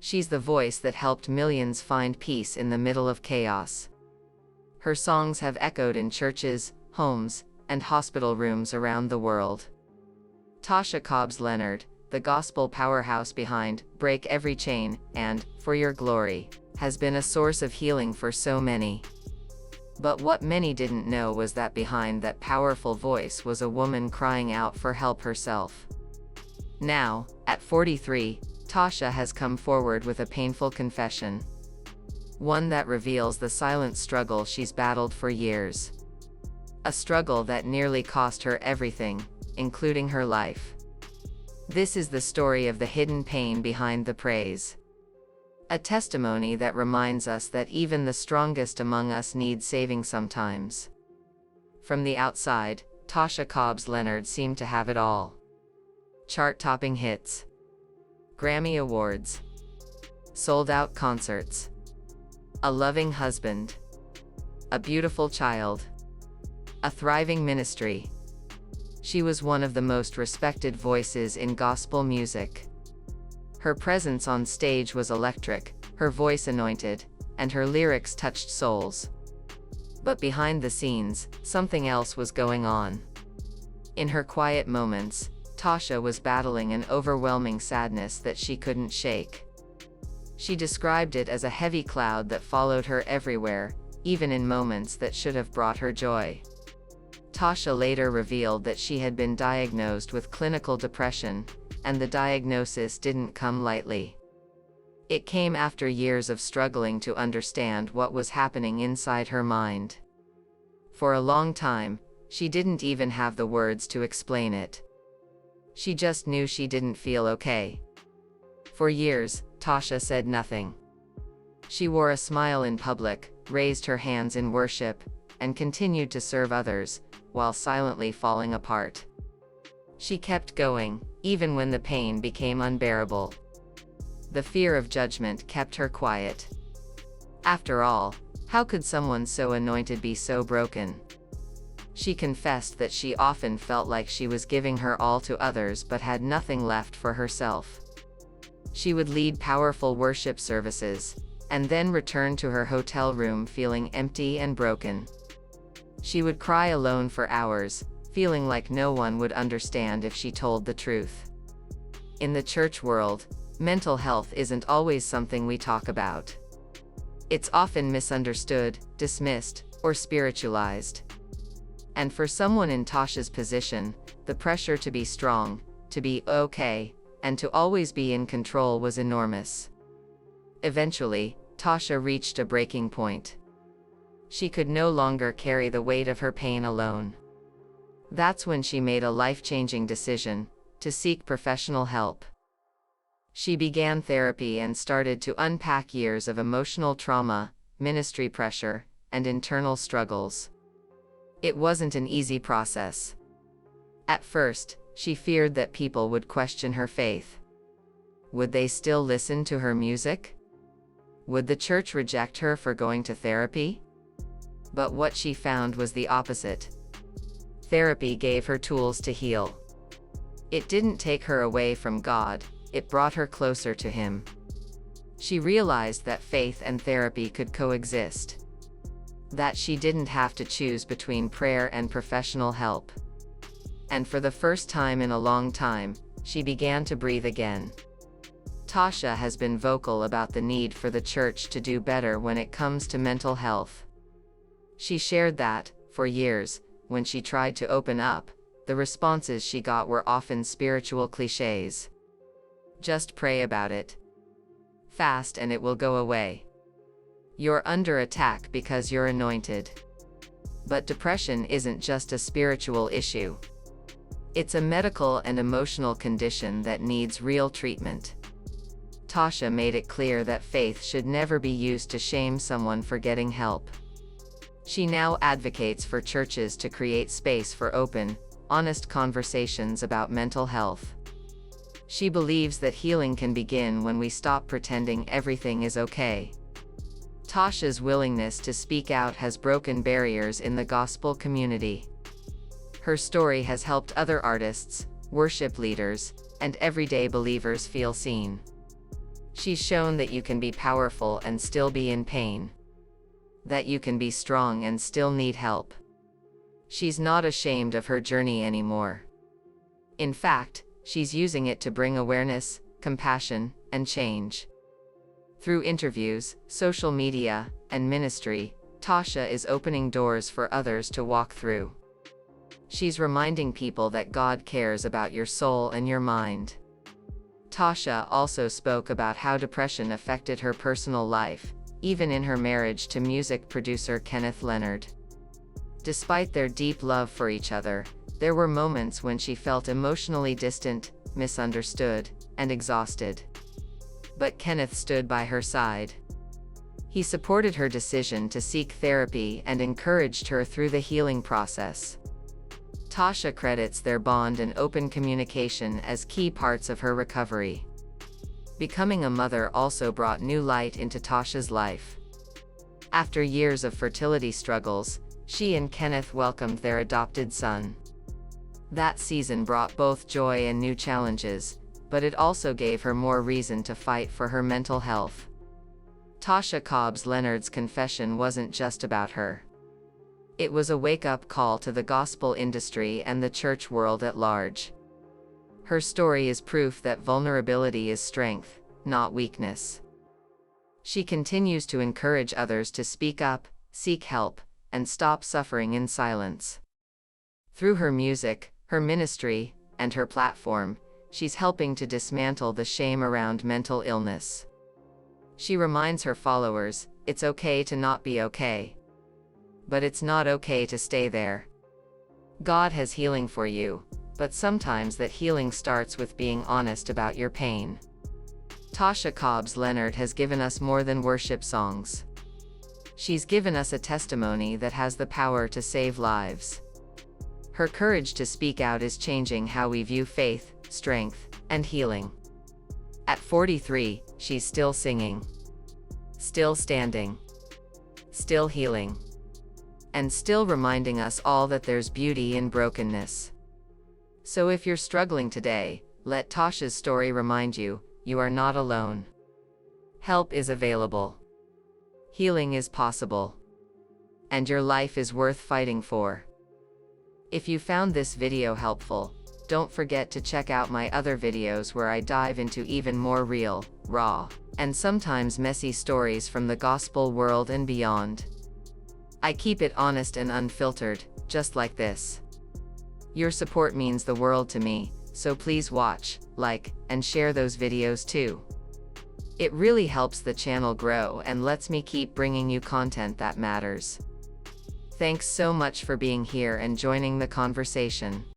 She's the voice that helped millions find peace in the middle of chaos. Her songs have echoed in churches, homes, and hospital rooms around the world. Tasha Cobbs Leonard, the gospel powerhouse behind "Break Every Chain" and "For Your Glory," has been a source of healing for so many. But what many didn't know was that behind that powerful voice was a woman crying out for help herself. Now, at 43, Tasha has come forward with a painful confession. One that reveals the silent struggle she's battled for years. A struggle that nearly cost her everything, including her life. This is the story of the hidden pain behind the praise. A testimony that reminds us that even the strongest among us need saving sometimes. From the outside, Tasha Cobbs Leonard seemed to have it all. Chart-topping hits, Grammy Awards, sold-out concerts, a loving husband, a beautiful child, a thriving ministry. She was one of the most respected voices in gospel music. Her presence on stage was electric, her voice anointed, and her lyrics touched souls. But behind the scenes, something else was going on. In her quiet moments, Tasha was battling an overwhelming sadness that she couldn't shake. She described it as a heavy cloud that followed her everywhere, even in moments that should have brought her joy. Tasha later revealed that she had been diagnosed with clinical depression, and the diagnosis didn't come lightly. It came after years of struggling to understand what was happening inside her mind. For a long time, she didn't even have the words to explain it. She just knew she didn't feel okay. For years, Tasha said nothing. She wore a smile in public, raised her hands in worship, and continued to serve others, while silently falling apart. She kept going, even when the pain became unbearable. The fear of judgment kept her quiet. After all, how could someone so anointed be so broken? She confessed that she often felt like she was giving her all to others but had nothing left for herself. She would lead powerful worship services, and then return to her hotel room feeling empty and broken. She would cry alone for hours, feeling like no one would understand if she told the truth. In the church world, mental health isn't always something we talk about. It's often misunderstood, dismissed, or spiritualized. And for someone in Tasha's position, the pressure to be strong, to be okay, and to always be in control was enormous. Eventually, Tasha reached a breaking point. She could no longer carry the weight of her pain alone. That's when she made a life-changing decision, to seek professional help. She began therapy and started to unpack years of emotional trauma, ministry pressure, and internal struggles. It wasn't an easy process. At first, she feared that people would question her faith. Would they still listen to her music? Would the church reject her for going to therapy? But what she found was the opposite. Therapy gave her tools to heal. It didn't take her away from God, it brought her closer to Him. She realized that faith and therapy could coexist. That she didn't have to choose between prayer and professional help. And for the first time in a long time, she began to breathe again. Tasha has been vocal about the need for the church to do better when it comes to mental health. She shared that, for years, when she tried to open up, the responses she got were often spiritual cliches. Just pray about it. Fast and it will go away. You're under attack because you're anointed. But depression isn't just a spiritual issue. It's a medical and emotional condition that needs real treatment. Tasha made it clear that faith should never be used to shame someone for getting help. She now advocates for churches to create space for open, honest conversations about mental health. She believes that healing can begin when we stop pretending everything is okay. Tasha's willingness to speak out has broken barriers in the gospel community. Her story has helped other artists, worship leaders, and everyday believers feel seen. She's shown that you can be powerful and still be in pain. That you can be strong and still need help. She's not ashamed of her journey anymore. In fact, she's using it to bring awareness, compassion, and change. Through interviews, social media, and ministry, Tasha is opening doors for others to walk through. She's reminding people that God cares about your soul and your mind. Tasha also spoke about how depression affected her personal life, even in her marriage to music producer Kenneth Leonard. Despite their deep love for each other, there were moments when she felt emotionally distant, misunderstood, and exhausted. But Kenneth stood by her side. He supported her decision to seek therapy and encouraged her through the healing process. Tasha credits their bond and open communication as key parts of her recovery. Becoming a mother also brought new light into Tasha's life. After years of fertility struggles, she and Kenneth welcomed their adopted son. That season brought both joy and new challenges, but it also gave her more reason to fight for her mental health. Tasha Cobbs Leonard's confession wasn't just about her. It was a wake-up call to the gospel industry and the church world at large. Her story is proof that vulnerability is strength, not weakness. She continues to encourage others to speak up, seek help, and stop suffering in silence. Through her music, her ministry, and her platform, she's helping to dismantle the shame around mental illness. She reminds her followers, it's okay to not be okay. But it's not okay to stay there. God has healing for you, but sometimes that healing starts with being honest about your pain. Tasha Cobbs Leonard has given us more than worship songs. She's given us a testimony that has the power to save lives. Her courage to speak out is changing how we view faith, strength, and healing. At 43, she's still singing, still standing, still healing, and still reminding us all that there's beauty in brokenness. So if you're struggling today, let Tasha's story remind you, you are not alone. Help is available. Healing is possible. And your life is worth fighting for. If you found this video helpful, don't forget to check out my other videos where I dive into even more real, raw, and sometimes messy stories from the gospel world and beyond. I keep it honest and unfiltered, just like this. Your support means the world to me, so please watch, like, and share those videos too. It really helps the channel grow and lets me keep bringing you content that matters. Thanks so much for being here and joining the conversation.